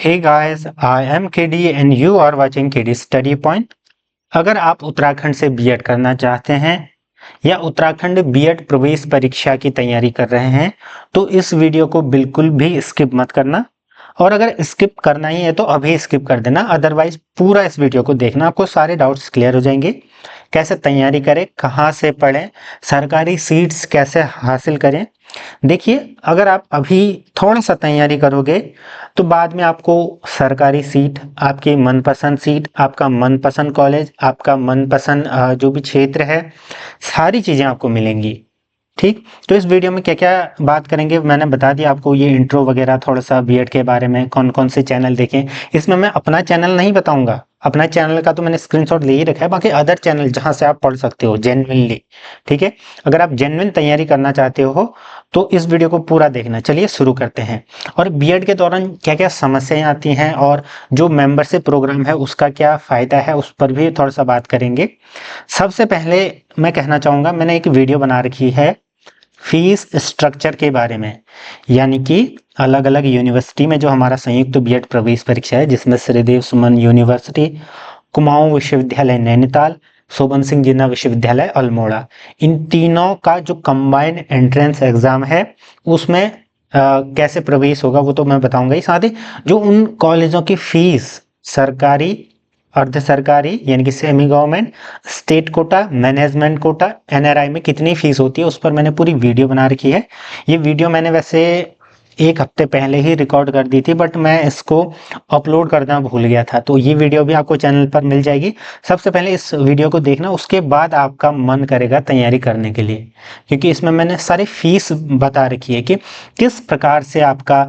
Hey guys, I am KD and you are watching KD Study Point। अगर आप उत्तराखंड से BEd करना चाहते हैं या उत्तराखंड बीएड प्रवेश परीक्षा की तैयारी कर रहे हैं तो इस वीडियो को बिल्कुल भी स्किप मत करना। और अगर स्किप करना ही है तो अभी स्किप कर देना, अदरवाइज पूरा इस वीडियो को देखना, आपको सारे डाउट्स क्लियर हो जाएंगे। कैसे तैयारी करें, कहाँ से पढ़ें, सरकारी सीट्स कैसे हासिल करें। देखिए, अगर आप अभी थोड़ा सा तैयारी करोगे तो बाद में आपको सरकारी सीट, आपकी मनपसंद सीट, आपका मनपसंद कॉलेज, आपका मनपसंद जो भी क्षेत्र है, सारी चीज़ें आपको मिलेंगी। ठीक, तो इस वीडियो में क्या क्या बात करेंगे मैंने बता दिया आपको, ये इंट्रो वगैरह, थोड़ा सा बीएड के बारे में, कौन कौन से चैनल देखें। इसमें मैं अपना चैनल नहीं बताऊंगा, अपना चैनल का तो मैंने स्क्रीनशॉट ले ही रखा है, बाकी अदर चैनल जहां से आप पढ़ सकते हो जेन्युइनली। ठीक है, अगर आप जेन्युइन तैयारी करना चाहते हो तो इस वीडियो को पूरा देखना। चलिए शुरू करते हैं। और बीएड के दौरान क्या क्या समस्याएं आती हैं और जो मेंबरशिप प्रोग्राम है उसका क्या फायदा है, उस पर भी थोड़ा सा बात करेंगे। सबसे पहले मैं कहना चाहूंगा, मैंने एक वीडियो बना रखी है फीस स्ट्रक्चर के बारे में, यानी कि अलग अलग यूनिवर्सिटी में जो हमारा संयुक्त बीएड प्रवेश परीक्षा है, जिसमें श्रीदेव सुमन यूनिवर्सिटी, कुमाऊं विश्वविद्यालय नैनीताल, शोभन सिंह जिन्ना विश्वविद्यालय अल्मोड़ा, इन तीनों का जो कंबाइंड एंट्रेंस एग्जाम है उसमें कैसे प्रवेश होगा वो तो मैं बताऊंगा ही। साथ ही जो उन कॉलेजों की फीस, सरकारी, अर्ध सरकारी यानी कि semi government, state quota, management quota, NRI में कितनी फीस होती है उस पर मैंने पूरी वीडियो बना रखी है। ये वीडियो मैंने वैसे एक हफ्ते पहले ही रिकॉर्ड कर दी थी, बट मैं इसको अपलोड करना भूल गया था, तो ये वीडियो भी आपको चैनल पर मिल जाएगी। सबसे पहले इस वीडियो को देखना, उसके बाद आपका मन करेगा तैयारी करने के लिए, क्योंकि इसमें मैंने सारी फीस बता रखी है कि किस प्रकार से आपका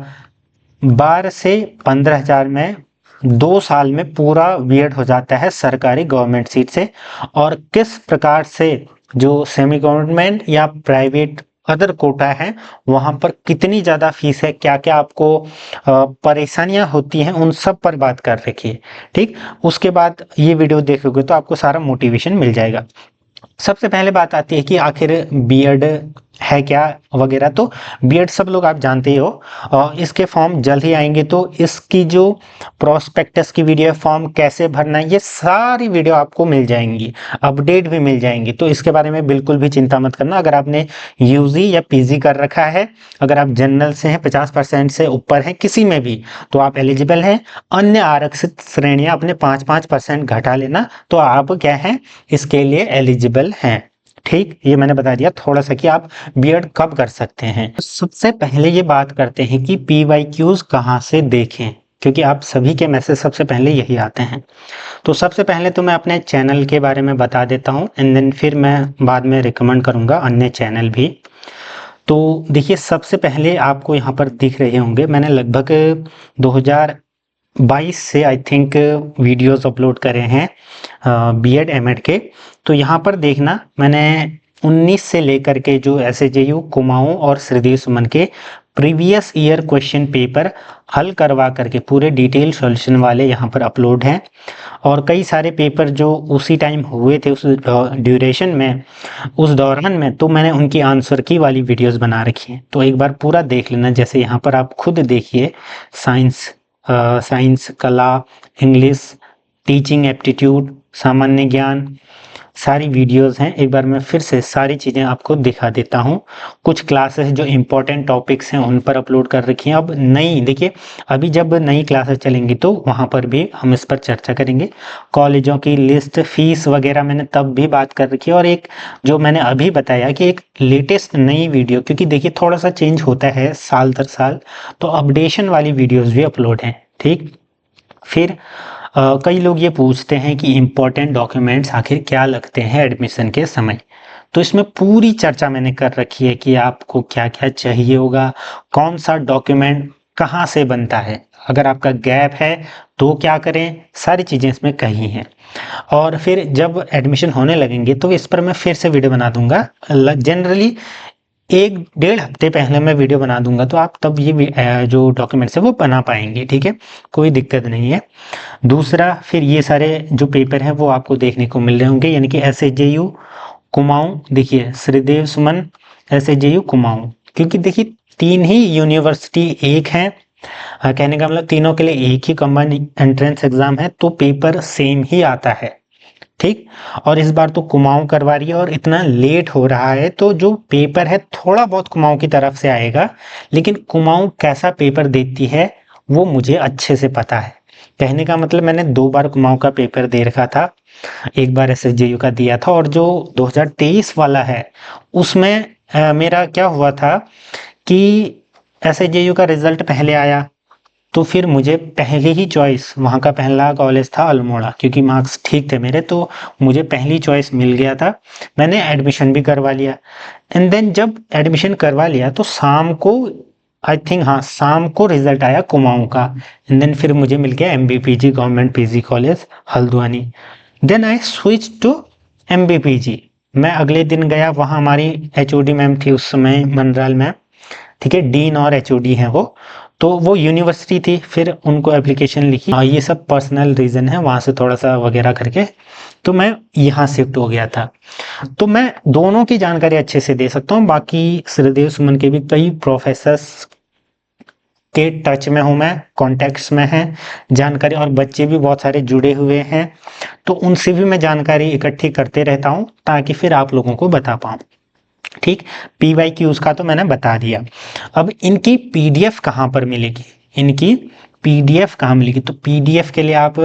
12 से 15 हज़ार में 2 साल में पूरा बीएड हो जाता है सरकारी गवर्नमेंट सीट से, और किस प्रकार से जो सेमी गवर्नमेंट या प्राइवेट अदर कोटा है वहां पर कितनी ज्यादा फीस है, क्या क्या आपको परेशानियां होती हैं, उन सब पर बात कर रखी है। ठीक, उसके बाद ये वीडियो देखोगे तो आपको सारा मोटिवेशन मिल जाएगा। सबसे पहले बात आती है कि आखिर बीएड है क्या वगैरह। तो बीएड सब लोग आप जानते ही हो, और इसके फॉर्म जल्द ही आएंगे, तो इसकी जो प्रोस्पेक्टस की वीडियो है, फॉर्म कैसे भरना है, ये सारी वीडियो आपको मिल जाएंगी, अपडेट भी मिल जाएंगी। तो इसके बारे में बिल्कुल भी चिंता मत करना। अगर आपने यूजी या पीजी कर रखा है, अगर आप जनरल से हैं, 50% से ऊपर हैं किसी में भी, तो आप एलिजिबल हैं। अन्य आरक्षित श्रेणियां अपने 5-5% घटा लेना, तो आप क्या है, इसके लिए एलिजिबल हैं। ठीक, ये मैंने बता दिया थोड़ा सा कि आप बीएड कब कर सकते हैं। सबसे पहले ये बात करते हैं कि पीवाईक्यूज कहाँ से देखें, क्योंकि आप सभी के मैसेज सबसे पहले यही आते हैं। तो सबसे पहले तो मैं अपने चैनल के बारे में बता देता हूँ, एंड देन फिर मैं बाद में रिकमेंड करूँगा अन्य चैनल भी। तो देखिए, सबसे पहले आपको यहाँ पर दिख रहे होंगे, मैंने लगभग 2022 से आई थिंक वीडियोस अपलोड करे हैं बीएड एमएड के। तो यहाँ पर देखना, मैंने 19 से लेकर के जो एसएजेयू, कुमाऊं और श्रीदेव सुमन के प्रीवियस ईयर क्वेश्चन पेपर हल करवा करके पूरे डिटेल सॉल्यूशन वाले यहाँ पर अपलोड हैं। और कई सारे पेपर जो उसी टाइम हुए थे, उस ड्यूरेशन में, उस दौरान में, तो मैंने उनकी आंसर की वाली वीडियोस बना रखी हैं, तो एक बार पूरा देख लेना। जैसे यहाँ पर आप खुद देखिए, साइंस, कला, इंग्लिश, टीचिंग एप्टीट्यूड, सामान्य ज्ञान, सारी वीडियोस हैं। एक बार मैं फिर से सारी चीज़ें आपको दिखा देता हूँ। कुछ क्लासेस जो इम्पोर्टेंट टॉपिक्स हैं उन पर अपलोड कर रखी हैं। अब नई देखिए, अभी जब नई क्लासेस चलेंगी तो वहाँ पर भी हम इस पर चर्चा करेंगे। कॉलेजों की लिस्ट, फीस वगैरह मैंने तब भी बात कर रखी है। और एक जो मैंने अभी बताया कि एक लेटेस्ट नई वीडियो, क्योंकि देखिए थोड़ा सा चेंज होता है साल दर साल, तो अपडेशन वाली वीडियोज़ भी अपलोड हैं। ठीक, फिर कई लोग ये पूछते हैं कि इम्पोर्टेंट डॉक्यूमेंट्स आखिर क्या लगते हैं एडमिशन के समय। तो इसमें पूरी चर्चा मैंने कर रखी है कि आपको क्या क्या चाहिए होगा, कौन सा डॉक्यूमेंट कहाँ से बनता है, अगर आपका गैप है तो क्या करें, सारी चीज़ें इसमें कही हैं। और फिर जब एडमिशन होने लगेंगे तो इस पर मैं फिर से वीडियो बना दूंगा। जनरली 1-1.5 हफ्ते पहले मैं वीडियो बना दूंगा, तो आप तब ये जो डॉक्यूमेंट्स है वो बना पाएंगे। ठीक है, कोई दिक्कत नहीं है। दूसरा, फिर ये सारे जो पेपर हैं वो आपको देखने को मिल रहे होंगे, यानी कि एसएजेयू, कुमाऊं, देखिए श्रीदेव सुमन, एसएजेयू, कुमाऊं, क्योंकि देखिए 3 ही यूनिवर्सिटी एक है, कहने का मतलब तीनों के लिए एक ही कम्बाइंड एंट्रेंस एग्जाम है, तो पेपर सेम ही आता है। ठीक। और इस बार तो कुमाऊं करवा रही है और इतना लेट हो रहा है, तो जो पेपर है थोड़ा बहुत कुमाऊं की तरफ से आएगा, लेकिन कुमाऊं कैसा पेपर देती है वो मुझे अच्छे से पता है। कहने का मतलब मैंने 2 बार कुमाऊं का पेपर दे रखा था, एक बार एसएसजेयू का दिया था, और जो 2023 वाला है उसमें मेरा क्या हुआ था कि एसएसजेयू का रिजल्ट पहले आया, तो फिर मुझे पहली ही चॉइस वहाँ का पहला कॉलेज था अल्मोड़ा, क्योंकि मार्क्स ठीक थे मेरे, तो मुझे पहली चॉइस मिल गया था। मैंने एडमिशन भी करवा लिया। एंड देन जब एडमिशन करवा लिया तो शाम को, आई थिंक हाँ शाम को रिजल्ट आया कुमाऊं का। एंड देन फिर मुझे मिल गया MBPG government PG college Haldwani. Then I switch to MBPG. मैं अगले दिन गया, वहाँ हमारी एचओडी मैम थी उस समय, मनराल मैम, ठीक है, डीन और एचओडी हैं वो। तो वो यूनिवर्सिटी थी, फिर उनको एप्लीकेशन लिखी, ये सब पर्सनल रीजन है, वहां से थोड़ा सा वगैरह करके तो मैं यहाँ शिफ्ट हो गया था। तो मैं दोनों की जानकारी अच्छे से दे सकता हूँ। बाकी श्रीदेव सुमन के भी कई प्रोफेसर्स के टच में हूँ मैं, कॉन्टेक्ट्स में हैं जानकारी, और बच्चे भी बहुत सारे जुड़े हुए हैं, तो उनसे भी मैं जानकारी इकट्ठी करते रहता हूँ ताकि फिर आप लोगों को बता पाऊँ। ठीक। PYQs का तो मैंने बता दिया। अब इनकी पीडीएफ कहाँ पर मिलेगी, इनकी पीडीएफ कहाँ मिलेगी? तो पीडीएफ के लिए आप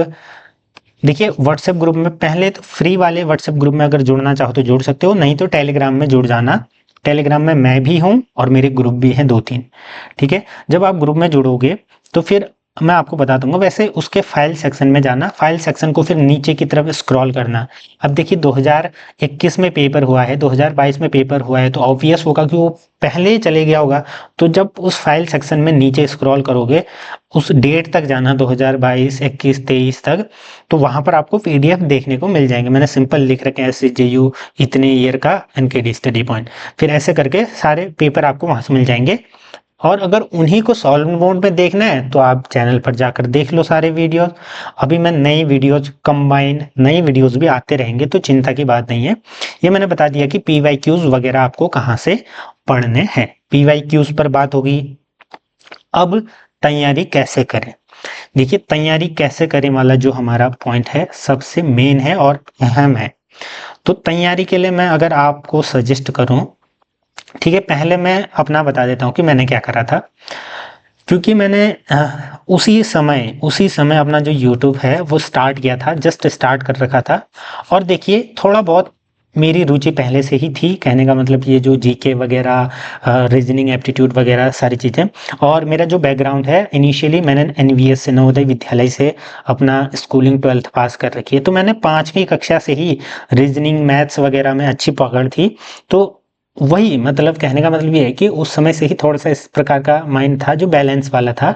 देखिए व्हाट्सएप ग्रुप में, पहले तो फ्री वाले व्हाट्सएप ग्रुप में अगर जुड़ना चाहो तो जुड़ सकते हो, नहीं तो टेलीग्राम में जुड़ जाना। टेलीग्राम में मैं भी हूँ और मेरे ग्रुप भी हैं 2-3। ठीक है। जब आप ग्रुप में जुड़ोगे तो फिर मैं आपको बता दूंगा। वैसे उसके फाइल सेक्शन में जाना, फाइल सेक्शन को फिर नीचे की तरफ स्क्रॉल करना। अब देखिए 2021 में पेपर हुआ है, 2022 में पेपर हुआ है, तो ऑब्वियस होगा कि वो पहले ही चले गया होगा। तो जब उस फाइल सेक्शन में नीचे स्क्रॉल करोगे, उस डेट तक जाना 2022, 21, 23 तक, तो वहां पर आपको पीडीएफ देखने को मिल जाएंगे। मैंने सिंपल लिख रखे हैं एसजेयू इतने ईयर का एनकेडी स्टडी पॉइंट, फिर ऐसे करके सारे पेपर आपको वहां से मिल जाएंगे। और अगर उन्हीं को सॉल्व मोड में देखना है तो आप चैनल पर जाकर देख लो सारे वीडियोस। अभी मैं नई वीडियोस कंबाइन, नई वीडियोस भी आते रहेंगे, तो चिंता की बात नहीं है। ये मैंने बता दिया कि पीवाईक्यूज वगैरह आपको कहाँ से पढ़ने हैं। पीवाईक्यूज पर बात होगी। अब तैयारी कैसे करें? देखिए तैयारी कैसे करें वाला जो हमारा पॉइंट है सबसे मेन है और अहम है। तो तैयारी के लिए मैं अगर आपको सजेस्ट करूं, ठीक है, पहले मैं अपना बता देता हूं कि मैंने क्या करा था। क्योंकि मैंने उसी समय अपना जो यूट्यूब है वो स्टार्ट किया था, जस्ट स्टार्ट कर रखा था। और देखिए थोड़ा बहुत मेरी रुचि पहले से ही थी, कहने का मतलब ये जो जीके वगैरह, रीजनिंग एप्टीट्यूड वगैरह सारी चीज़ें। और मेरा जो बैकग्राउंड है, इनिशियली मैंने एनवीएस से, नवोदय विद्यालय से अपना स्कूलिंग 12th पास कर रखी है, तो मैंने 5वीं कक्षा से ही रीजनिंग मैथ्स वगैरह में अच्छी पकड़ थी। तो वही मतलब कहने का मतलब ये है कि उस समय से ही थोड़ा सा इस प्रकार का माइंड था जो बैलेंस वाला था,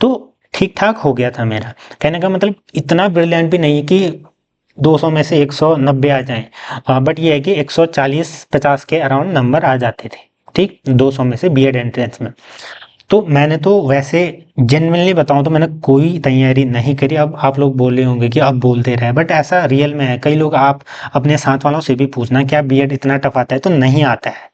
तो ठीक ठाक हो गया था मेरा। कहने का मतलब इतना ब्रिलियंट भी नहीं कि 200 में से 190 आ जाएं, बट ये है कि 140-50 के अराउंड नंबर आ जाते थे, ठीक, 200 में से बीएड एंट्रेंस में। तो मैंने तो वैसे जेन्युइनली बताऊं तो मैंने कोई तैयारी नहीं करी। अब आप लोग बोल रहे होंगे कि अब बोलते रहे, बट ऐसा रियल में है। कई लोग, आप अपने साथ वालों से भी पूछना क्या बीएड इतना टफ आता है, तो नहीं आता है।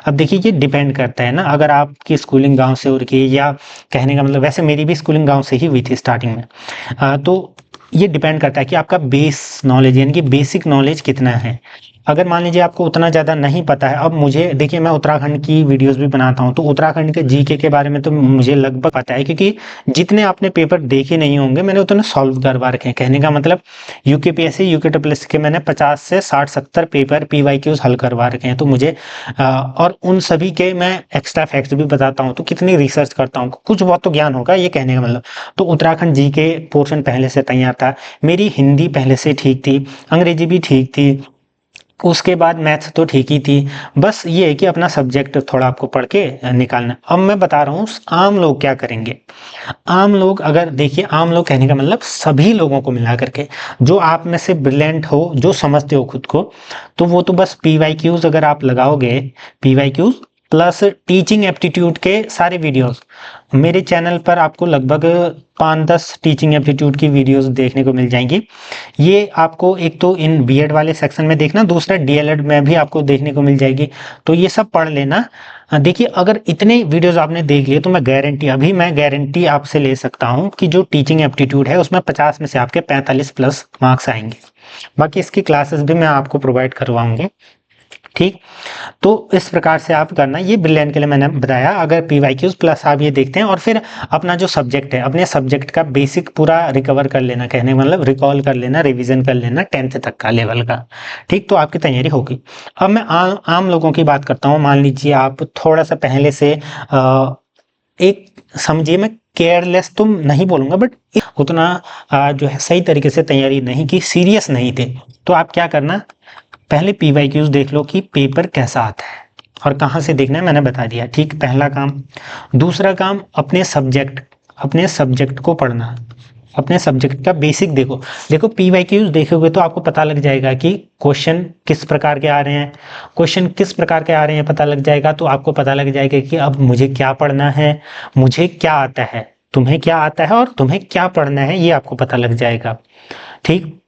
अब देखिए ये डिपेंड करता है ना, अगर आपकी स्कूलिंग गांव से हो रही है, या कहने का मतलब वैसे मेरी भी स्कूलिंग गांव से ही हुई थी स्टार्टिंग में, तो ये डिपेंड करता है कि आपका बेस नॉलेज यानी कि बेसिक नॉलेज कितना है। अगर मान लीजिए आपको उतना ज़्यादा नहीं पता है, अब मुझे देखिए मैं उत्तराखंड की वीडियोस भी बनाता हूँ, तो उत्तराखंड के जीके के बारे में तो मुझे लगभग पता है, क्योंकि जितने आपने पेपर देखे नहीं होंगे मैंने उतने सॉल्व करवा रखे हैं। कहने का मतलब यूकेपीएससी, यूकेट्रिपलएससी के मैंने 50 से 60-70 पेपर पीवाईक्यूज हल करवा रखे हैं। तो मुझे और उन सभी के मैं एक्स्ट्रा फैक्ट्स भी बताता हूँ, तो कितनी रिसर्च करता हूँ, कुछ बहुत तो ज्ञान होगा, ये कहने का मतलब। तो उत्तराखंड जी के पोर्शन पहले से तैयार था, मेरी हिंदी पहले से ठीक थी, अंग्रेजी भी ठीक थी, उसके बाद मैथ्स तो ठीक ही थी। बस ये है कि अपना सब्जेक्ट थोड़ा आपको पढ़ के निकालना। अब मैं बता रहा हूँ आम लोग क्या करेंगे। आम लोग, अगर देखिए आम लोग कहने का मतलब सभी लोगों को मिला करके, जो आप में से ब्रिलियंट हो, जो समझते हो खुद को, तो वो तो बस पीवाईक्यूज अगर आप लगाओगे, पीवाईक्यूज प्लस टीचिंग एप्टीट्यूड के सारे वीडियोस मेरे चैनल पर आपको लगभग 5-10 टीचिंग एप्टीट्यूड की वीडियोस देखने को मिल जाएंगी। ये आपको एक तो इन बीएड वाले सेक्शन में देखना, दूसरा डीएलएड में भी आपको देखने को मिल जाएगी, तो ये सब पढ़ लेना। देखिए अगर इतने वीडियोस आपने देख लिए तो मैं गारंटी आपसे ले सकता हूं कि जो टीचिंग एप्टीट्यूड है उसमें 50 में से आपके 45 प्लस मार्क्स आएंगे। बाकी इसकी क्लासेस भी मैं आपको प्रोवाइड करवाऊंगी। ठीक, तो इस प्रकार से आप करना। ये ब्रिलियंट के लिए मैंने बताया। अगर पीवाईक्यूज प्लस आप ये देखते हैं और फिर अपना जो सब्जेक्ट है, अपने सब्जेक्ट का बेसिक पूरा रिकवर कर लेना, कहने मतलब रिकॉल कर लेना, रिवीजन कर लेना 10th तक का लेवल का। ठीक, तो आपकी तैयारी होगी। अब मैं आम लोगों की बात करता हूँ। मान लीजिए आप थोड़ा सा पहले से एक समझिए, मैं केयरलेस तो नहीं बोलूंगा बट उतना जो है सही तरीके से तैयारी नहीं की, सीरियस नहीं थे, तो आप क्या करना, पहले पीवाईक्यूज देख लो कि पेपर कैसा आता है और कहाँ से देखना है, मैंने बता दिया। ठीक, पहला काम। दूसरा काम, अपने सब्जेक्ट को पढ़ना, अपने सब्जेक्ट का बेसिक देखो पीवाईक्यूज देखोगे तो आपको पता लग जाएगा कि क्वेश्चन किस प्रकार के आ रहे हैं, पता लग जाएगा। तो आपको पता लग जाएगा कि अब मुझे क्या पढ़ना है, मुझे क्या आता है, तुम्हें क्या आता है और तुम्हें क्या पढ़ना है, ये आपको पता लग जाएगा। ठीक,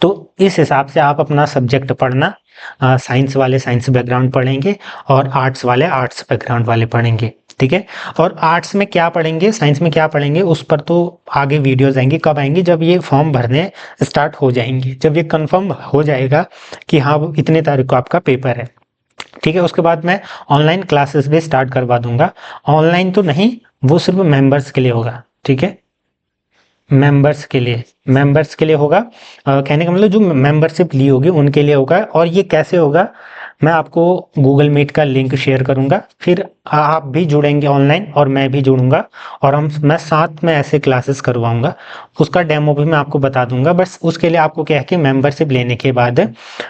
तो इस हिसाब से आप अपना सब्जेक्ट पढ़ना। साइंस वाले साइंस बैकग्राउंड पढ़ेंगे और आर्ट्स वाले आर्ट्स बैकग्राउंड वाले पढ़ेंगे। ठीक है, और आर्ट्स में क्या पढ़ेंगे, साइंस में क्या पढ़ेंगे, उस पर तो आगे वीडियोस आएंगी। कब आएंगी, जब ये फॉर्म भरने स्टार्ट हो जाएंगे, जब ये कंफर्म हो जाएगा कि हाँ इतने तारीख को आपका पेपर है। ठीक है, उसके बाद मैं ऑनलाइन क्लासेस भी स्टार्ट करवा दूंगा। ऑनलाइन तो नहीं, वो सिर्फ मेंबर्स के लिए होगा। ठीक है, मेंबर्स के लिए होगा। कहने का मतलब जो मेंबरशिप ली होगी उनके लिए होगा। और ये कैसे होगा, मैं आपको गूगल मीट का लिंक शेयर करूंगा, फिर आप भी जुड़ेंगे ऑनलाइन और मैं भी जुड़ूंगा और मैं साथ में ऐसे क्लासेस करवाऊंगा। उसका डेमो भी मैं आपको बता दूंगा। बस उसके लिए आपको क्या है कि मेंबरशिप लेने के बाद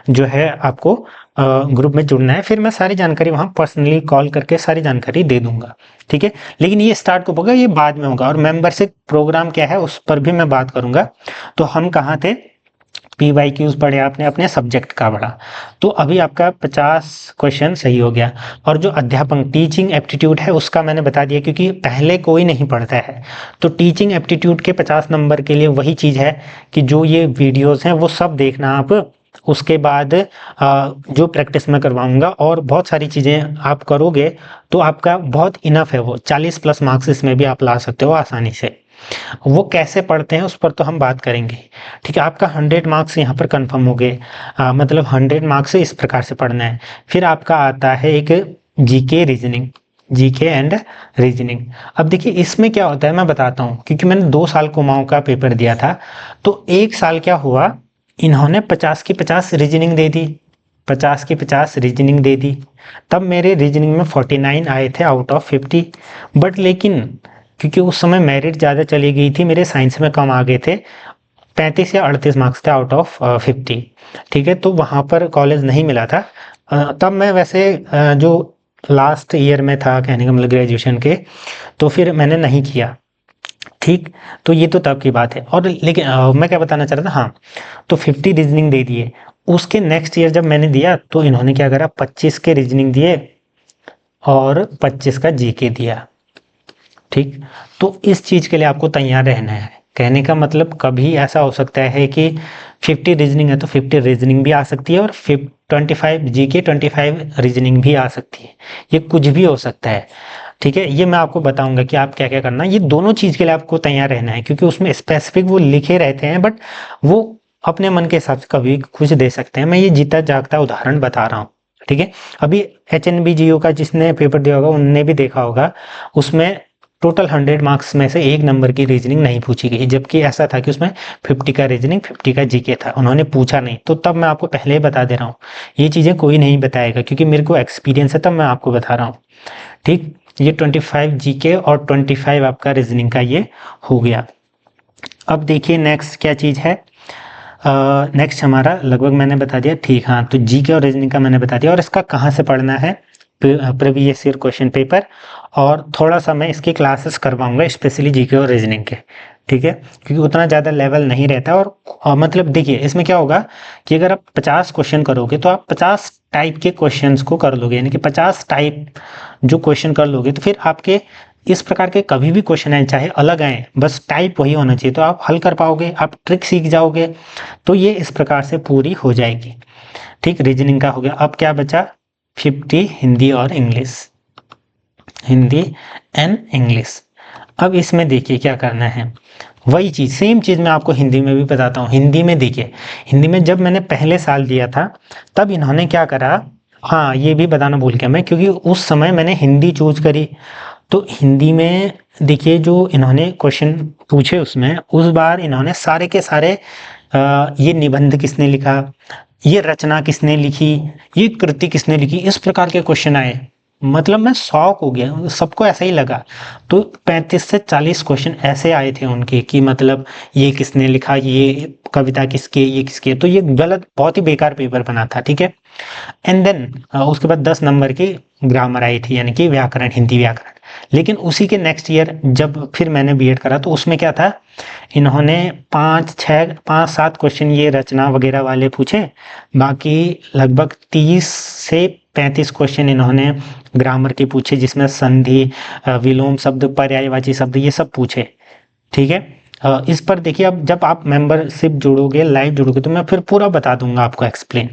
जो है आपको ग्रुप में जुड़ना है। फिर मैं सारी जानकारी वहां पर्सनली कॉल करके सारी जानकारी दे दूंगा। ठीक है, लेकिन ये स्टार्ट कब होगा, ये बाद में होगा। और मेंबरशिप प्रोग्राम क्या है उस पर भी मैं बात करूंगा। तो हम कहाँ थे, पीवाईक्यूज पढ़े आपने, अपने सब्जेक्ट का पढ़ा, तो अभी आपका 50 क्वेश्चन सही हो गया। और जो अध्यापन टीचिंग एप्टीट्यूड है उसका मैंने बता दिया, क्योंकि पहले कोई नहीं पढ़ता है। तो टीचिंग एप्टीट्यूड के 50 नंबर के लिए वही चीज है कि जो ये वीडियोस हैं वो सब देखना आप। उसके बाद जो प्रैक्टिस मैं करवाऊंगा और बहुत सारी चीजें आप करोगे तो आपका बहुत इनफ है। वो 40 प्लस मार्क्स इसमें भी आप ला सकते हो आसानी से। वो कैसे पढ़ते हैं उस पर तो हम बात करेंगे। ठीक है, आपका 100 मार्क्स यहाँ पर कंफर्म हो गए। मतलब 100 मार्क्स से इस प्रकार से पढ़ना है। फिर आपका आता है एक जीके एंड रीजनिंग। अब देखिए इसमें क्या होता है मैं बताता हूँ, क्योंकि मैंने 2 साल कुमाऊं का पेपर दिया था। तो एक साल क्या हुआ, इन्होंने 50 की 50 रीजनिंग दे दी, 50 की 50 रीजनिंग दे दी। तब मेरे रीजनिंग में 49 आए थे आउट ऑफ 50। बट लेकिन क्योंकि उस समय मेरिट ज़्यादा चली गई थी, मेरे साइंस में कम आ गए थे, 35 या 38 मार्क्स थे आउट ऑफ 50। ठीक है, तो वहाँ पर कॉलेज नहीं मिला था। तब मैं वैसे जो लास्ट ईयर में था, कहने का मतलब ग्रेजुएशन के, तो फिर मैंने नहीं किया। ठीक, तो ये तो तब की बात है। और लेकिन मैं क्या बताना चाह रहा था, हाँ, तो 50 रीजनिंग दे दिए। उसके नेक्स्ट ईयर जब मैंने दिया तो इन्होंने क्या करा, 25 के रीजनिंग दिए और 25 का जीके दिया। ठीक, तो इस चीज के लिए आपको तैयार रहना है। कहने का मतलब कभी ऐसा हो सकता है कि 50 रीजनिंग है तो 50 रीजनिंग भी आ सकती है और 25 जीके 25 रीजनिंग भी आ सकती है। ये कुछ भी हो सकता है। ठीक है, ये मैं आपको बताऊंगा कि आप क्या क्या करना है। ये दोनों चीज के लिए आपको तैयार रहना है, क्योंकि उसमें स्पेसिफिक वो लिखे रहते हैं, बट वो अपने मन के हिसाब से कभी कुछ दे सकते हैं। मैं ये जीता जागता उदाहरण बता रहा हूँ। ठीक है, अभी HNBGO का जिसने पेपर दिया होगा उनने भी देखा होगा, उसमें टोटल 100 मार्क्स में से 1 नंबर की रीजनिंग नहीं पूछी गई, जबकि ऐसा था कि उसमें 50 का रीजनिंग 50 का जीके था, उन्होंने पूछा नहीं। तो तब मैं आपको पहले ही बता दे रहा हूँ, ये चीजें कोई नहीं बताएगा, क्योंकि मेरे को एक्सपीरियंस है, तब मैं आपको बता रहा हूँ। ठीक, ये 25 जीके और 25 आपका रीजनिंग का ये हो गया। अब देखिए नेक्स्ट क्या चीज है। नेक्स्ट हमारा लगभग मैंने बता दिया। ठीक, हाँ, तो जीके और रीजनिंग का मैंने बता दिया। और इसका कहाँ से पढ़ना है, प्रीवियस ईयर क्वेश्चन पेपर, और थोड़ा सा मैं इसकी क्लासेस करवाऊंगा स्पेशली जीके और रीजनिंग के। ठीक है, क्योंकि उतना ज़्यादा लेवल नहीं रहता। और मतलब देखिए इसमें क्या होगा कि अगर आप 50 क्वेश्चन करोगे तो आप 50 टाइप के क्वेश्चंस को कर लोगे, यानी कि 50 टाइप जो क्वेश्चन कर लोगे, तो फिर आपके इस प्रकार के कभी भी क्वेश्चन आए, चाहे अलग आए, बस टाइप वही होना चाहिए, तो आप हल कर पाओगे, आप ट्रिक सीख जाओगे। तो ये इस प्रकार से पूरी हो जाएगी। ठीक, रीजनिंग का हो गया। अब क्या बचा? 50 हिंदी और इंग्लिश, हिंदी एंड इंग्लिश। अब इसमें देखिए क्या करना है, वही चीज़, सेम चीज़ मैं आपको हिंदी में भी बताता हूँ। हिंदी में देखिए, हिंदी में जब मैंने पहले साल दिया था, तब इन्होंने क्या करा, हाँ ये भी बताना भूल गया मैं, क्योंकि उस समय मैंने हिंदी चूज करी। तो हिंदी में देखिए जो इन्होंने क्वेश्चन पूछे, उसमें उस बार इन्होंने सारे के सारे ये निबंध किसने लिखा, ये रचना किसने लिखी, ये कृति किसने लिखी, इस प्रकार के क्वेश्चन आए। मतलब मैं शॉक हो गया, सबको ऐसा ही लगा। तो 35 से 40 क्वेश्चन ऐसे आए थे उनके कि मतलब ये किसने लिखा, ये कविता किसकी, ये किसकी। तो ये गलत, बहुत ही बेकार पेपर बना था। ठीक है, एंड देन उसके बाद 10 नंबर की ग्रामर आई थी, यानी कि व्याकरण, हिंदी व्याकरण। लेकिन उसी के नेक्स्ट ईयर जब फिर मैंने बीएड करा, तो उसमें क्या था, इन्होंने 5-7 क्वेश्चन ये रचना वगैरह वाले पूछे, बाकी लगभग 30 से 35 क्वेश्चन इन्होंने ग्रामर के पूछे, जिसमें संधि, विलोम शब्द, पर्यायवाची शब्द, ये सब पूछे। ठीक है, इस पर देखिए, अब जब आप मेंबरशिप जुड़ोगे, लाइव जुड़ोगे, तो मैं फिर पूरा बता दूंगा आपको एक्सप्लेन।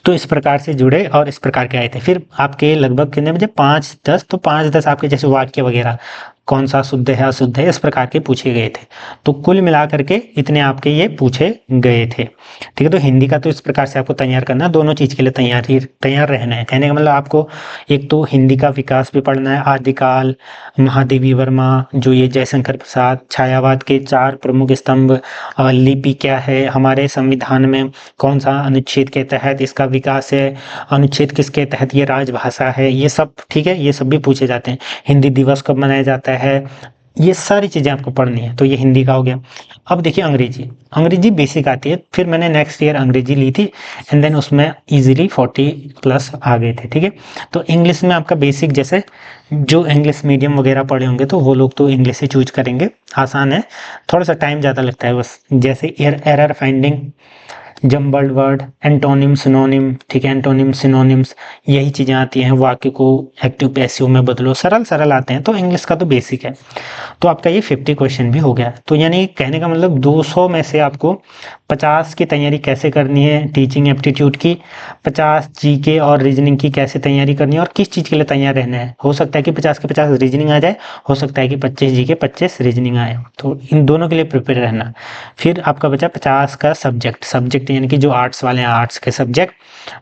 तो इस प्रकार से जुड़े और इस प्रकार के आए थे। फिर आपके लगभग कितने बजे, 5-10, तो 5-10 आपके जैसे वाक्य वगैरह, कौन सा शुद्ध है अशुद्ध है, इस प्रकार के पूछे गए थे। तो कुल मिलाकर के इतने आपके ये पूछे गए थे। ठीक है, तो हिंदी का तो इस प्रकार से आपको तैयार करना है, दोनों चीज के लिए तैयार रहना है। कहने का मतलब आपको एक तो हिंदी का विकास भी पढ़ना है, आदिकाल, महादेवी वर्मा, जो ये जयशंकर प्रसाद, छायावाद के 4 प्रमुख स्तंभ, लिपि क्या है, हमारे संविधान में कौन सा अनुच्छेद के तहत इसका विकास है, अनुच्छेद किसके तहत ये राजभाषा है, ये सब। ठीक है, ये सब भी पूछे जाते हैं। हिंदी दिवस कब मनाया जाता है, ये सारी चीजें आपको पढ़नी है। तो ये हिंदी का हो गया। अब देखिए अंग्रेजी, अंग्रेजी बेसिक आती है। फिर मैंने नेक्स्ट ईयर अंग्रेजी ली थी, एंड देन उसमें इजीली 40+ आ गए थे। ठीक है, तो इंग्लिश में आपका बेसिक, जैसे जो इंग्लिश मीडियम वगैरह पढ़े होंगे तो वो लोग तो इंग्लिश ही चूज करेंगे, आसान है, थोड़ा सा टाइम ज़्यादा लगता है बस। जैसे error finding, jumbled word, antonym, synonym. ठीक है, एंटोनिम, सिनोनिम्स, यही चीज़ें आती हैं। वाक्य को एक्टिव पैसिव में बदलो, सरल सरल आते हैं। तो इंग्लिश का तो बेसिक है। तो आपका ये 50 क्वेश्चन भी हो गया। तो यानी कहने का मतलब 200 में से आपको 50 की तैयारी कैसे करनी है टीचिंग एप्टीट्यूड की, 50 जीके और रीजनिंग की कैसे तैयारी करनी है, और किस चीज़ के लिए तैयार रहना है। हो सकता है कि 50 के 50 रीजनिंग आ जाए, हो सकता है कि 25 जीके 25 रीजनिंग आए। तो इन दोनों के लिए प्रिपेयर रहना। फिर आपका बचा 50 का सब्जेक्ट यानी कि जो आर्ट्स वाले हैं, आर्ट्स के सब्जेक्ट।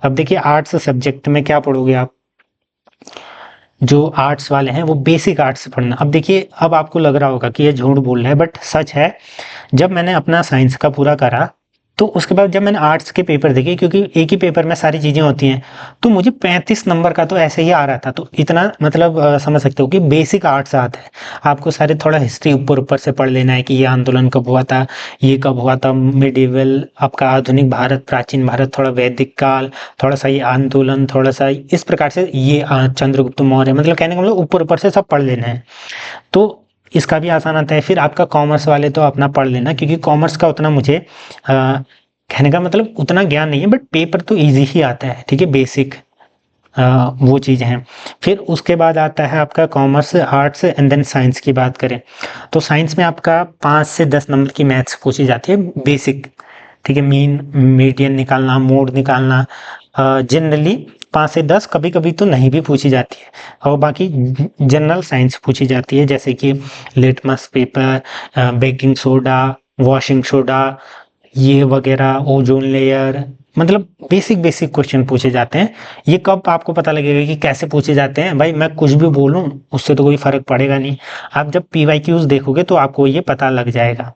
अब देखिए आर्ट्स सब्जेक्ट में क्या पढ़ोगे आप, जो आर्ट्स वाले हैं वो बेसिक आर्ट्स पढ़ना। अब देखिए, अब आपको लग रहा होगा कि ये झूठ बोल रहा है, बट सच है। जब मैंने अपना साइंस का पूरा करा, तो उसके बाद जब मैंने आर्ट्स के पेपर देखे, क्योंकि एक ही पेपर में सारी चीजें होती हैं, तो मुझे 35 नंबर का तो ऐसे ही आ रहा था। तो इतना मतलब समझ सकते हो कि बेसिक आर्ट्स आता है। आपको सारे थोड़ा हिस्ट्री ऊपर ऊपर से पढ़ लेना है कि ये आंदोलन कब हुआ था, ये कब हुआ था, मिडिवल, आपका आधुनिक भारत, प्राचीन भारत, थोड़ा वैदिक काल, थोड़ा सा ये आंदोलन, थोड़ा सा इस प्रकार से ये चंद्रगुप्त मौर्य, मतलब कहने का मतलब ऊपर ऊपर से सब पढ़ लेना है। तो इसका भी आसान आता है। फिर आपका कॉमर्स वाले तो अपना पढ़ लेना, क्योंकि कॉमर्स का उतना मुझे कहने का मतलब उतना ज्ञान नहीं है, बट पेपर तो इजी ही आता है। ठीक है, बेसिक वो चीज़ हैं। फिर उसके बाद आता है आपका commerce, arts and then science की बात करें, तो साइंस में आपका 5 से 10 नंबर की मैथ्स पूछी जाती है, बेसिक। ठीक है, मीन मीडियन निकालना, मोड निकालना, जनरली 5 से 10, कभी कभी तो नहीं भी पूछी जाती है। और बाकी जनरल साइंस पूछी जाती है, जैसे कि litmus paper, baking soda, washing soda, ये वगैरह, ओजोन लेयर, मतलब बेसिक बेसिक क्वेश्चन पूछे जाते हैं। ये कब आपको पता लगेगा कि कैसे पूछे जाते हैं, भाई मैं कुछ भी बोलूं उससे तो कोई फर्क पड़ेगा नहीं। आप जब PYQs देखोगे तो आपको ये पता लग जाएगा।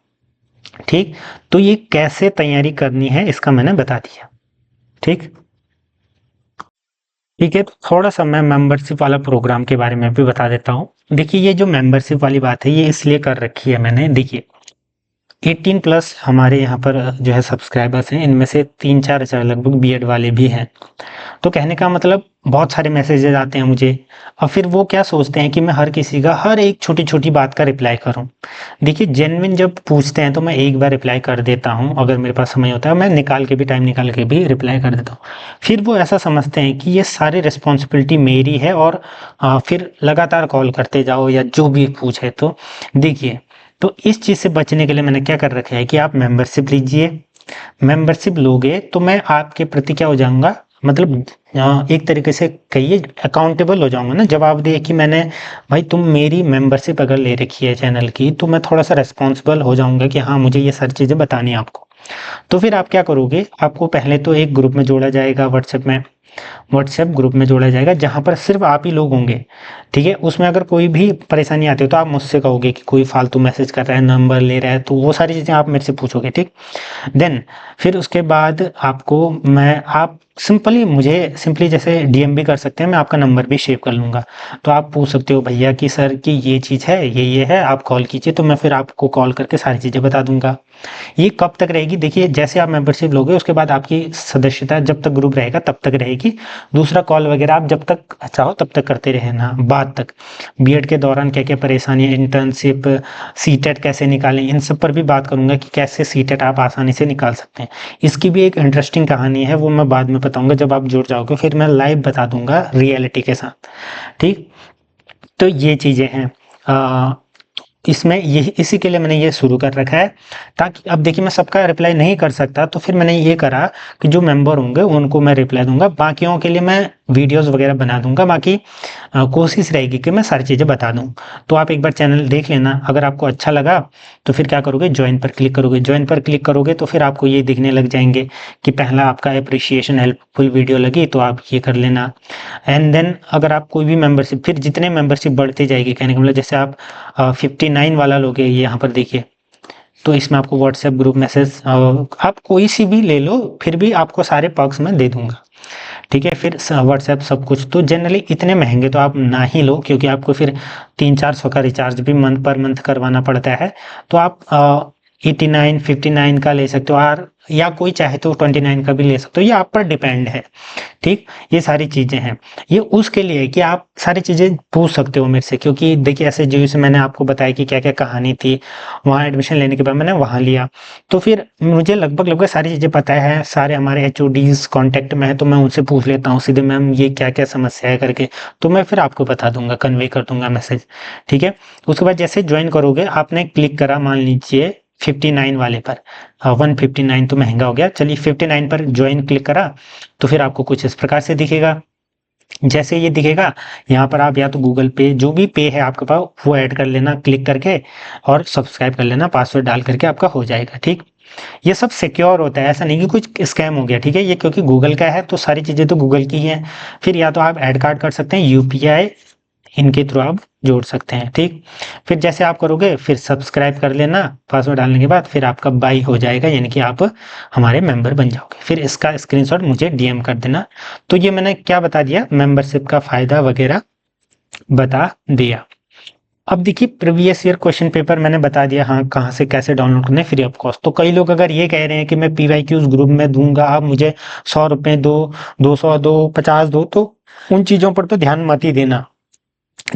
ठीक, तो ये कैसे तैयारी करनी है इसका मैंने बता दिया। ठीक ठीक है, तो थोड़ा सा मैं मेंबरशिप वाला प्रोग्राम के बारे में भी बता देता हूँ। देखिए, ये जो मेंबरशिप वाली बात है, ये इसलिए कर रखी है मैंने। देखिए 18+ हमारे यहाँ पर जो है सब्सक्राइबर्स हैं, इनमें से 3-4 हजार लगभग बीएड वाले भी हैं। तो कहने का मतलब बहुत सारे मैसेजेस आते हैं मुझे, और फिर वो क्या सोचते हैं कि मैं हर किसी का हर एक छोटी-छोटी बात का रिप्लाई करूँ। देखिए जेन्युइन जब पूछते हैं तो मैं एक बार रिप्लाई कर देता हूँ, अगर मेरे पास समय होता है मैं निकाल के भी टाइम निकाल के भी रिप्लाई कर देता हूँ। फिर वो ऐसा समझते हैं कि ये सारी रिस्पॉन्सिबिलिटी मेरी है और फिर लगातार कॉल करते जाओ या जो भी पूछे तो देखिए, तो इस चीज़ से बचने के लिए मैंने क्या कर रखा है कि आप मेंबरशिप लीजिए। मेंबरशिप लोगे तो मैं आपके प्रति क्या हो जाऊँगा, मतलब एक तरीके से कहिए अकाउंटेबल हो जाऊँगा ना। जब आप देखिए कि मैंने भाई तुम मेरी मेंबरशिप अगर ले रखी है चैनल की, तो मैं थोड़ा-सा रिस्पॉन्सिबल हो जाऊँगा कि हाँ, मुझे ये सारी चीज़ें बतानी है आपको। तो फिर आप क्या करोगे, आपको पहले तो एक ग्रुप में जोड़ा जाएगा व्हाट्सएप में। व्हाट्सएप ग्रुप में जोड़ा जाएगा जहाँ पर सिर्फ आप ही लोग होंगे, ठीक है? उसमें अगर कोई भी परेशानी आती है तो आप मुझसे कहोगे कि कोई फालतू मैसेज कर रहा है, नंबर ले रहा है, तो वो सारी चीज़ें आप मेरे से पूछोगे, ठीक? देन फिर उसके बाद आपको मैं आप सिंपली जैसे डीएम भी कर सकते हैं, मैं आपका नंबर भी सेव कर लूँगा। तो आप पूछ सकते हो भैया कि सर कि ये चीज़ है, ये है, आप कॉल कीजिए, तो मैं फिर आपको कॉल करके सारी चीज़ें बता दूँगा। ये कब तक रहेगी? देखिए जैसे आप मेंबरशिप लोगे उसके बाद आपकी सदस्यता जब तक ग्रुप रहेगा तब तक रहेगी। दूसरा कॉल वगैरह आप जब तक चाहो तब तक करते रहना बाद तक। बीएड के दौरान क्या-क्या परेशानियाँ, इंटर्नशिप, सीटेट कैसे निकालें, इन सब पर भी बात करूँगा कि कैसे सीटेट आप आसानी से निकाल सकते हैं। इसकी भी एक इंटरेस्टिंग कहानी है, वो मैं बाद में बताऊँगा जब आप जुड़ जाओगे, फिर मैं लाइव बता दूँगा रियलिटी के साथ, ठीक? तो ये चीज़ें हैं। इसमें यही इसी के लिए मैंने ये शुरू कर रखा है, ताकि अब देखिए मैं सबका रिप्लाई नहीं कर सकता, तो फिर मैंने ये करा कि जो मेंबर होंगे उनको मैं रिप्लाई दूँगा, बाकियों के लिए मैं वीडियोस वगैरह बना दूँगा। बाकी कोशिश रहेगी कि मैं सारी चीज़ें बता दूँ। तो आप एक बार चैनल देख लेना, अगर आपको अच्छा लगा तो फिर क्या करोगे, जॉइन पर क्लिक करोगे। जॉइन पर क्लिक करोगे तो फिर आपको ये दिखने लग जाएँगे कि पहला आपका एप्रिसिएशन हेल्पफुल वीडियो लगी तो आप ये कर लेना। एंड देन अगर आप कोई भी मेंबरशिप, फिर जितने मेंबरशिप बढ़ती जाएगी, कहने का मतलब जैसे आप 59 वाला लोगे, ये यहाँ पर देखिए, तो इसमें आपको व्हाट्सएप ग्रुप मैसेज आप कोई सी भी ले लो, फिर भी आपको सारे पर्क्स मैं दे दूंगा, ठीक है? फिर व्हाट्सएप सब कुछ, तो जनरली इतने महंगे तो आप ना ही लो, क्योंकि आपको फिर 300-400 का रिचार्ज भी मंथ पर मंथ करवाना पड़ता है। तो आप 89 59 का ले सकते हो, और या कोई चाहे तो 29 का भी ले सकते हो, ये आप पर डिपेंड है, ठीक? ये सारी चीज़ें हैं। ये उसके लिए है कि आप सारी चीज़ें पूछ सकते हो मेरे से, क्योंकि देखिए ऐसे जैसे मैंने आपको बताया कि क्या-क्या कहानी थी, वहाँ एडमिशन लेने के बाद मैंने वहाँ लिया। तो फिर मुझे लगभग-लगभग सारी चीज़ें पता है, सारे हमारे एचओडीज़ कॉन्टैक्ट में हैं, तो मैं उनसे पूछ लेता हूँ सीधे, मैम ये क्या-क्या समस्या है करके, तो मैं फिर आपको बता दूँगा, कन्वे कर दूँगा मैसेज, ठीक है? उसके बाद जैसे जॉइन करोगे, आपने क्लिक करा मान लीजिए 59 वाले पर, 159 तो महँगा हो गया, चलिए 59 पर जॉइन क्लिक करा, तो फिर आपको कुछ इस प्रकार से दिखेगा। जैसे ये दिखेगा, यहाँ पर आप या तो गूगल पे, जो भी पे है आपके पास वो ऐड कर लेना क्लिक करके, और सब्सक्राइब कर लेना, पासवर्ड डाल करके आपका हो जाएगा, ठीक? ये सब सिक्योर होता है, ऐसा नहीं कि कुछ स्कैम हो गया, ठीक है? ये क्योंकि गूगल का है तो सारी चीज़ें तो गूगल की ही हैं। फिर या तो आप ऐड कार्ड कर सकते हैं, यूपीआई इनके थ्रू आप जोड़ सकते हैं, ठीक? फिर जैसे आप करोगे फिर सब्सक्राइब कर लेना, पासवर्ड डालने के बाद फिर आपका बाई हो जाएगा, यानी कि आप हमारे मेंबर बन जाओगे। फिर इसका स्क्रीनशॉट मुझे डीएम कर देना। तो ये मैंने क्या बता दिया, मेंबरशिप का फ़ायदा वगैरह बता दिया। अब देखिए प्रीवियस ईयर क्वेश्चन पेपर मैंने बता दिया, हाँ, कहाँ से कैसे डाउनलोड करना है फ्री ऑफ कॉस्ट। तो कई लोग अगर ये कह रहे हैं कि मैं पीवाईक्यूज ग्रुप में दूँगा, आप मुझे ₹100 दो, 200 दो, 50 दो, तो उन चीज़ों पर तो ध्यान मत ही देना।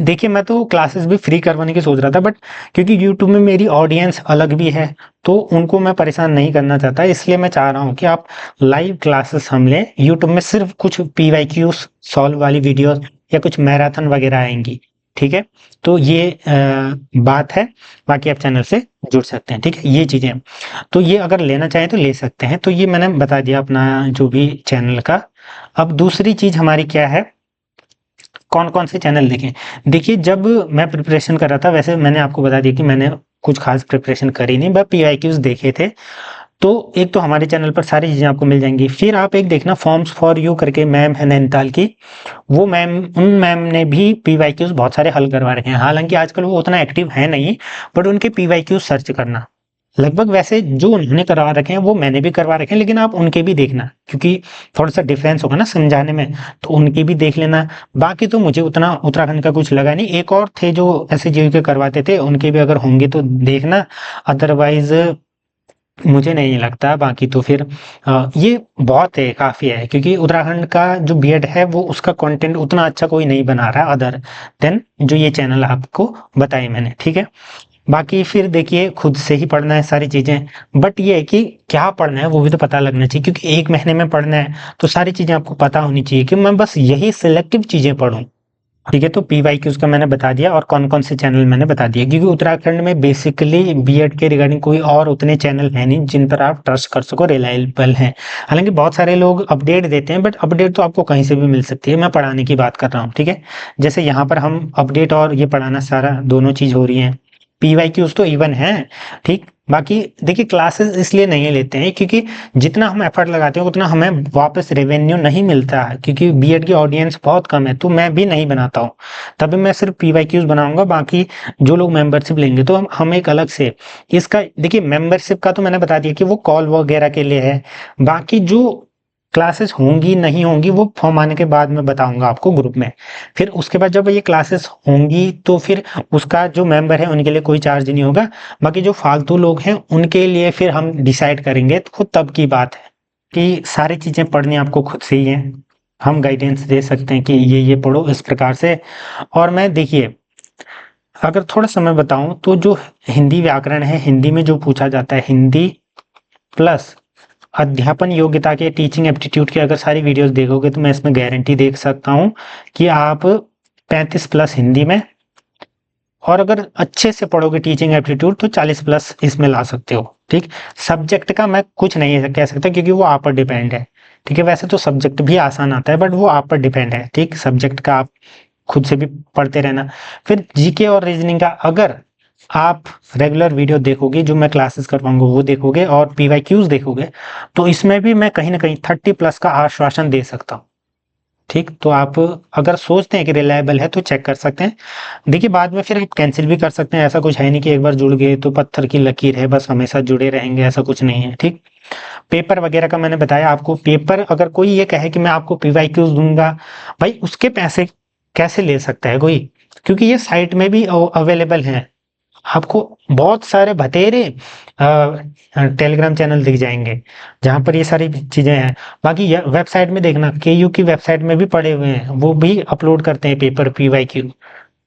देखिए मैं तो क्लासेस भी फ्री करवाने की सोच रहा था, बट क्योंकि यूट्यूब में मेरी ऑडियंस अलग भी है, तो उनको मैं परेशान नहीं करना चाहता, इसलिए मैं चाह रहा हूँ कि आप लाइव क्लासेस हम लें यूट्यूब में, सिर्फ कुछ पीवाईक्यूज सॉल्व वाली वीडियोस या कुछ मैराथन वगैरह आएंगी, ठीक है? तो ये बात है, बाकी आप चैनल से जुड़ सकते हैं, ठीक है? ये चीज़ें, तो ये अगर लेना चाहें तो ले सकते हैं। तो ये मैंने बता दिया अपना जो भी चैनल का। अब दूसरी चीज़ हमारी क्या है, कौन-कौन से चैनल देखें? देखिए जब मैं प्रिपरेशन कर रहा था, वैसे मैंने आपको बता दिया कि मैंने कुछ खास प्रिपरेशन करी नहीं, बस पीवाईक्यूज़ देखे थे। तो एक तो हमारे चैनल पर सारी चीज़ें आपको मिल जाएँगी। फिर आप एक देखना फॉर्म्स फॉर यू करके मैम है नैनीताल की, वो मैम, उन मैम ने भी पीवाईक्यूज़ बहुत सारे हल करवा रखे हैं। हालाँकि आजकल वो उतना एक्टिव है नहीं, बट उनके पीवाईक्यूज़ सर्च करना। लगभग वैसे जो उन्होंने करवा रखे हैं वो मैंने भी करवा रखे हैं, लेकिन आप उनके भी देखना, क्योंकि थोड़ा-सा डिफरेंस होगा ना समझाने में, तो उनके भी देख लेना। बाकी तो मुझे उतना उत्तराखंड का कुछ लगा नहीं। एक और थे जो ऐसे जीव के करवाते थे, उनके भी अगर होंगे तो देखना, अदरवाइज़ मुझे नहीं लगता। बाकी तो फिर ये बहुत है, काफ़ी है, क्योंकि उत्तराखंड का जो बीएड है वो उसका कंटेंट उतना अच्छा कोई नहीं बना रहा अदर देन जो ये चैनल आपको बताए मैंने, ठीक है। बाकी फिर देखिए खुद से ही पढ़ना है सारी चीज़ें, बट ये है कि क्या पढ़ना है वो भी तो पता लगना चाहिए, क्योंकि एक महीने में पढ़ना है तो सारी चीज़ें आपको पता होनी चाहिए कि मैं बस यही सिलेक्टिव चीज़ें पढूं। ठीक है, तो पीवाईक्यूज का मैंने बता दिया और कौन-कौन से चैनल मैंने बता दिया, क्योंकि उत्तराखंड में बेसिकली बीएड के रिगार्डिंग कोई और उतने चैनल है नहीं जिन पर आप ट्रस्ट कर सको, रिलायबल हैं। हालाँकि बहुत सारे लोग अपडेट देते हैं, बट अपडेट तो आपको कहीं से भी मिल सकती है, मैं पढ़ाने की बात कर रहा हूँ, ठीक है? जैसे यहाँ पर हम अपडेट और ये पढ़ाना सारा दोनों चीज़ हो रही हैं। पीवाईक्यूज तो इवन है, ठीक? बाकी देखिए क्लासेस इसलिए नहीं लेते हैं क्योंकि जितना हम एफर्ट लगाते हैं उतना हमें वापस रेवेन्यू नहीं मिलता है, क्योंकि बीएड की ऑडियंस बहुत कम है, तो मैं भी नहीं बनाता हूँ। तभी मैं सिर्फ पीवाईक्यूज बनाऊंगा, बाकी जो लोग मेंबरशिप लेंगे तो हम एक अलग से इसका देखिए, मेंबरशिप का तो मैंने बता दिया कि वो कॉल वगैरह के लिए है। बाकी जो क्लासेस होंगी नहीं होंगी वो फॉर्म आने के बाद मैं बताऊंगा आपको ग्रुप में। फिर उसके बाद जब ये क्लासेस होंगी तो फिर उसका जो मेंबर है उनके लिए कोई चार्ज नहीं होगा। बाकी जो फालतू लोग हैं उनके लिए फिर हम डिसाइड करेंगे, तो खुद तब की बात है कि सारी चीजें पढ़नी आपको खुद से ही है। हम गाइडेंस दे सकते हैं कि ये पढ़ो इस प्रकार से। और मैं देखिए अगर थोड़ा समय बताऊं तो जो हिंदी व्याकरण है, हिंदी में जो पूछा जाता है, हिंदी प्लस अध्यापन योग्यता के टीचिंग एप्टीट्यूड की अगर सारी वीडियोस देखोगे तो मैं इसमें गारंटी देख सकता हूं कि आप 35 प्लस हिंदी में, और अगर अच्छे से पढ़ोगे टीचिंग एप्टीट्यूड तो 40 प्लस इसमें ला सकते हो, ठीक। सब्जेक्ट का मैं कुछ नहीं कह सकता क्योंकि वो आप पर डिपेंड है, ठीक है। वैसे तो सब्जेक्ट भी आसान आता है बट वो आप पर डिपेंड है, ठीक। सब्जेक्ट का आप खुद से भी पढ़ते रहना। फिर जीके और रीजनिंग का अगर आप रेगुलर वीडियो देखोगे, जो मैं क्लासेस करवाऊंगा वो देखोगे और पीवाईक्यूज देखोगे, तो इसमें भी मैं कहीं ना कहीं 30 प्लस का आश्वासन दे सकता हूँ, ठीक। तो आप अगर सोचते हैं कि रिलायबल है तो चेक कर सकते हैं। देखिए बाद में फिर आप कैंसिल भी कर सकते हैं, ऐसा कुछ है नहीं कि एक बार जुड़ गए तो पत्थर की लकीर है, बस हमेशा जुड़े रहेंगे, ऐसा कुछ नहीं है, ठीक। पेपर वगैरह का मैंने बताया आपको। पेपर अगर कोई ये कहे कि मैं आपको पीवाईक्यूज दूंगा, भाई उसके पैसे कैसे ले सकता है कोई, क्योंकि ये साइट में भी अवेलेबल है। आपको बहुत सारे बतेरे टेलीग्राम चैनल दिख जाएंगे जहां पर ये सारी चीजें हैं। बाकी वेबसाइट में देखना, केयू की वेबसाइट में भी पड़े हुए हैं, वो भी अपलोड करते हैं पेपर पीवाईक्यू,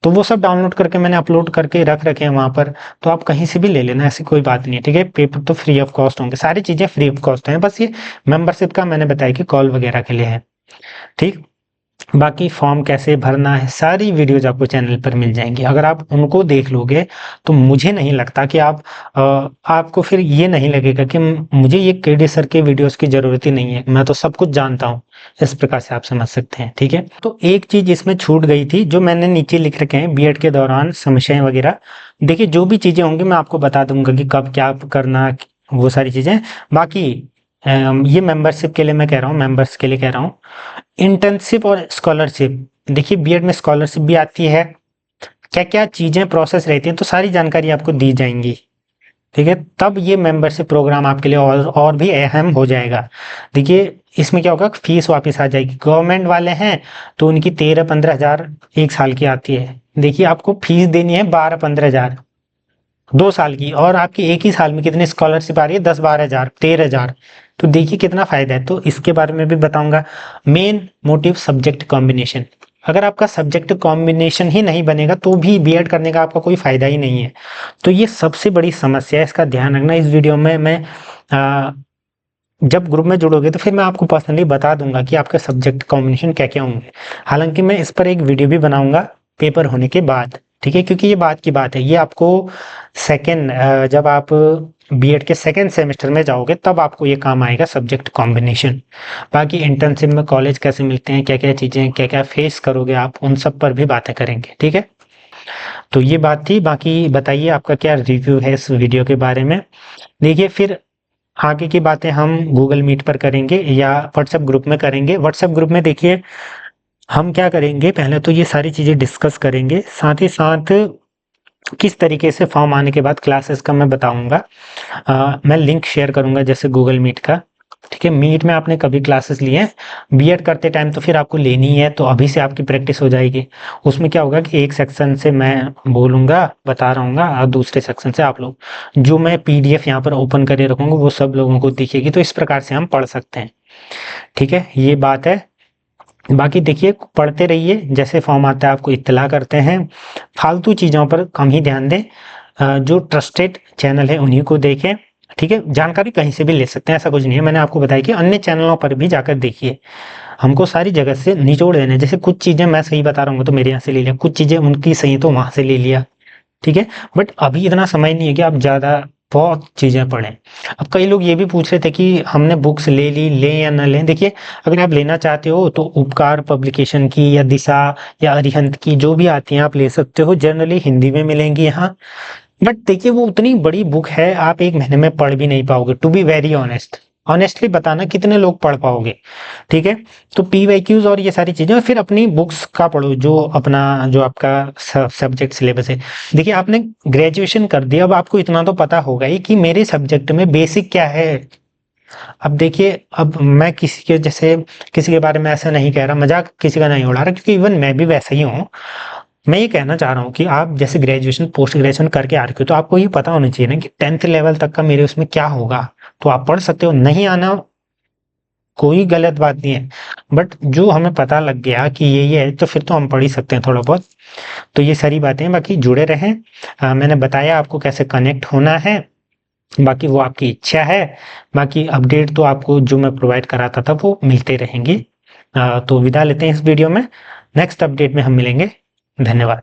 तो वो सब डाउनलोड करके मैंने अपलोड करके रख रखे हैं वहां पर। तो आप कहीं से भी ले लेना, ऐसी कोई बात नहीं है, ठीक है। पेपर तो फ्री ऑफ कॉस्ट होंगे, सारी चीजें फ्री ऑफ कॉस्ट हैं, बस ये मेंबरशिप का मैंने बताया कि कॉल वगैरह के लिए है, ठीक। बाकी फॉर्म कैसे भरना है सारी वीडियोज आपको चैनल पर मिल जाएंगी, अगर आप उनको देख लोगे तो मुझे नहीं लगता कि आपको फिर ये नहीं लगेगा कि मुझे ये केडी सर के वीडियोस की जरूरत ही नहीं है, मैं तो सब कुछ जानता हूँ। इस प्रकार से आप समझ सकते हैं, ठीक है। तो एक चीज इसमें छूट गई थी जो मैंने नीचे लिख रखे हैं, बीएड के दौरान समस्याएं वगैरह। देखिए जो भी चीजें होंगी मैं आपको बता दूंगा कि कब क्या करना, वो सारी चीजें। बाकी ये मेंबरशिप के लिए मैं कह रहा हूँ, मेंबर्स के लिए कह रहा हूँ। इंटर्नशिप और स्कॉलरशिप, देखिए बीएड में स्कॉलरशिप भी आती है, क्या क्या चीजें प्रोसेस रहती हैं तो सारी जानकारी आपको दी जाएंगी, ठीक है। तब ये मेंबरशिप प्रोग्राम आपके लिए और भी अहम हो जाएगा। देखिए इसमें क्या होगा, फीस वापस आ जाएगी। गवर्नमेंट वाले हैं तो उनकी 13-15 हजार एक साल की आती है, देखिए आपको फीस देनी है 12-15 हजार 2 साल की, और आपकी एक ही साल में कितनी स्कॉलरशिप आ रही है, 10-12 हजार 13 हजार। तो देखिए कितना फायदा है, तो इसके बारे में भी बताऊंगा। मेन मोटिव सब्जेक्ट कॉम्बिनेशन, अगर आपका सब्जेक्ट कॉम्बिनेशन ही नहीं बनेगा तो भी बीएड करने का आपका कोई फायदा ही नहीं है। तो ये सबसे बड़ी समस्या है, इसका ध्यान रखना। इस वीडियो में मैं जब ग्रुप में जुड़ोगे तो फिर मैं आपको पर्सनली बता दूंगा कि आपका सब्जेक्ट कॉम्बिनेशन क्या क्या होंगे। हालांकि मैं इस पर एक वीडियो भी बनाऊंगा पेपर होने के बाद, ठीक है, क्योंकि ये बात की बात है, ये आपको सेकेंड जब आप बीएड के सेकेंड सेमेस्टर में जाओगे तब आपको ये काम आएगा, सब्जेक्ट कॉम्बिनेशन। बाकी इंटर्नशिप में कॉलेज कैसे मिलते हैं, क्या क्या चीजें, क्या क्या फेस करोगे आप, उन सब पर भी बातें करेंगे, ठीक है। तो ये बात थी, बाकी बताइए आपका क्या रिव्यू है इस वीडियो के बारे में। देखिए फिर आगे की बातें हम गूगल मीट पर करेंगे या व्हाट्सएप ग्रुप में करेंगे। व्हाट्सएप ग्रुप में देखिए हम क्या करेंगे, पहले तो ये सारी चीजें डिस्कस करेंगे, साथ ही साथ किस तरीके से फॉर्म आने के बाद क्लासेस का मैं बताऊंगा। मैं लिंक शेयर करूंगा जैसे गूगल मीट का, ठीक है, मीट में आपने कभी क्लासेस लिए हैं, बीएड करते टाइम तो फिर आपको लेनी है, तो अभी से आपकी प्रैक्टिस हो जाएगी। उसमें क्या होगा कि एक सेक्शन से मैं बोलूंगा, बता रहा हूँ, और दूसरे सेक्शन से आप लोग, जो मैं पीडीएफ यहाँ पर ओपन करके रखूंगा वो सब लोगों को दिखेगी, तो इस प्रकार से हम पढ़ सकते हैं। ठीक है, ये बात है। बाकी देखिए, पढ़ते रहिए, जैसे फॉर्म आता है आपको इत्तला करते हैं। फालतू चीज़ों पर कम ही ध्यान दें, जो ट्रस्टेड चैनल है उन्हीं को देखें। ठीक है, जानकारी कहीं से भी ले सकते हैं, ऐसा कुछ नहीं है। मैंने आपको बताया कि अन्य चैनलों पर भी जाकर देखिए, हमको सारी जगह से निचोड़ देना है। जैसे कुछ चीज़ें मैं सही बता रहा हूँ तो मेरे यहाँ से ले लिया, कुछ चीज़ें उनकी सही है तो वहाँ से ले लिया। ठीक है, बट अभी इतना समय नहीं है कि आप ज़्यादा बहुत चीज़ें पढ़ें। अब कई लोग ये भी पूछ रहे थे कि हमने बुक्स ले ली, लें या ना लें। देखिए, अगर आप लेना चाहते हो तो उपकार पब्लिकेशन की या दिशा या अरिहंत की जो भी आती हैं आप ले सकते हो, जनरली हिंदी में मिलेंगी यहाँ। बट देखिए, वो उतनी बड़ी बुक है, आप एक महीने में पढ़ भी नहीं पाओगे, to be very honest. Honestly बताना कितने लोग पढ़ पाओगे। ठीक है, तो पीवाईक्यूज और ये सारी चीजें, और फिर अपनी बुक्स का पढ़ो, जो अपना जो आपका सब्जेक्ट सिलेबस है। देखिए, आपने ग्रेजुएशन कर दिया, अब आपको इतना तो पता होगा ही कि मेरे सब्जेक्ट में बेसिक क्या है। अब देखिए, अब मैं किसी के जैसे किसी के बारे में ऐसा नहीं कह रहा, मजाक किसी का नहीं उड़ा रहा, क्योंकि इवन मैं भी वैसा ही हूँ। मैं ये कहना चाह रहा हूँ कि आप जैसे ग्रेजुएशन पोस्ट ग्रेजुएशन करके आ रहे हो, तो आपको ये पता होना चाहिए ना कि 10th लेवल तक का मेरे उसमें क्या होगा। तो आप पढ़ सकते हो, नहीं आना कोई गलत बात नहीं है, बट जो हमें पता लग गया कि ये है, तो फिर तो हम पढ़ ही सकते हैं थोड़ा बहुत। तो ये सारी बातें, बाकी जुड़े रहें। मैंने बताया आपको कैसे कनेक्ट होना है, बाकी वो आपकी इच्छा है। बाकी अपडेट तो आपको जो मैं प्रोवाइड कराता था वो मिलते रहेंगे। तो विदा लेते हैं इस वीडियो में, नेक्स्ट अपडेट में हम मिलेंगे। धन्यवाद।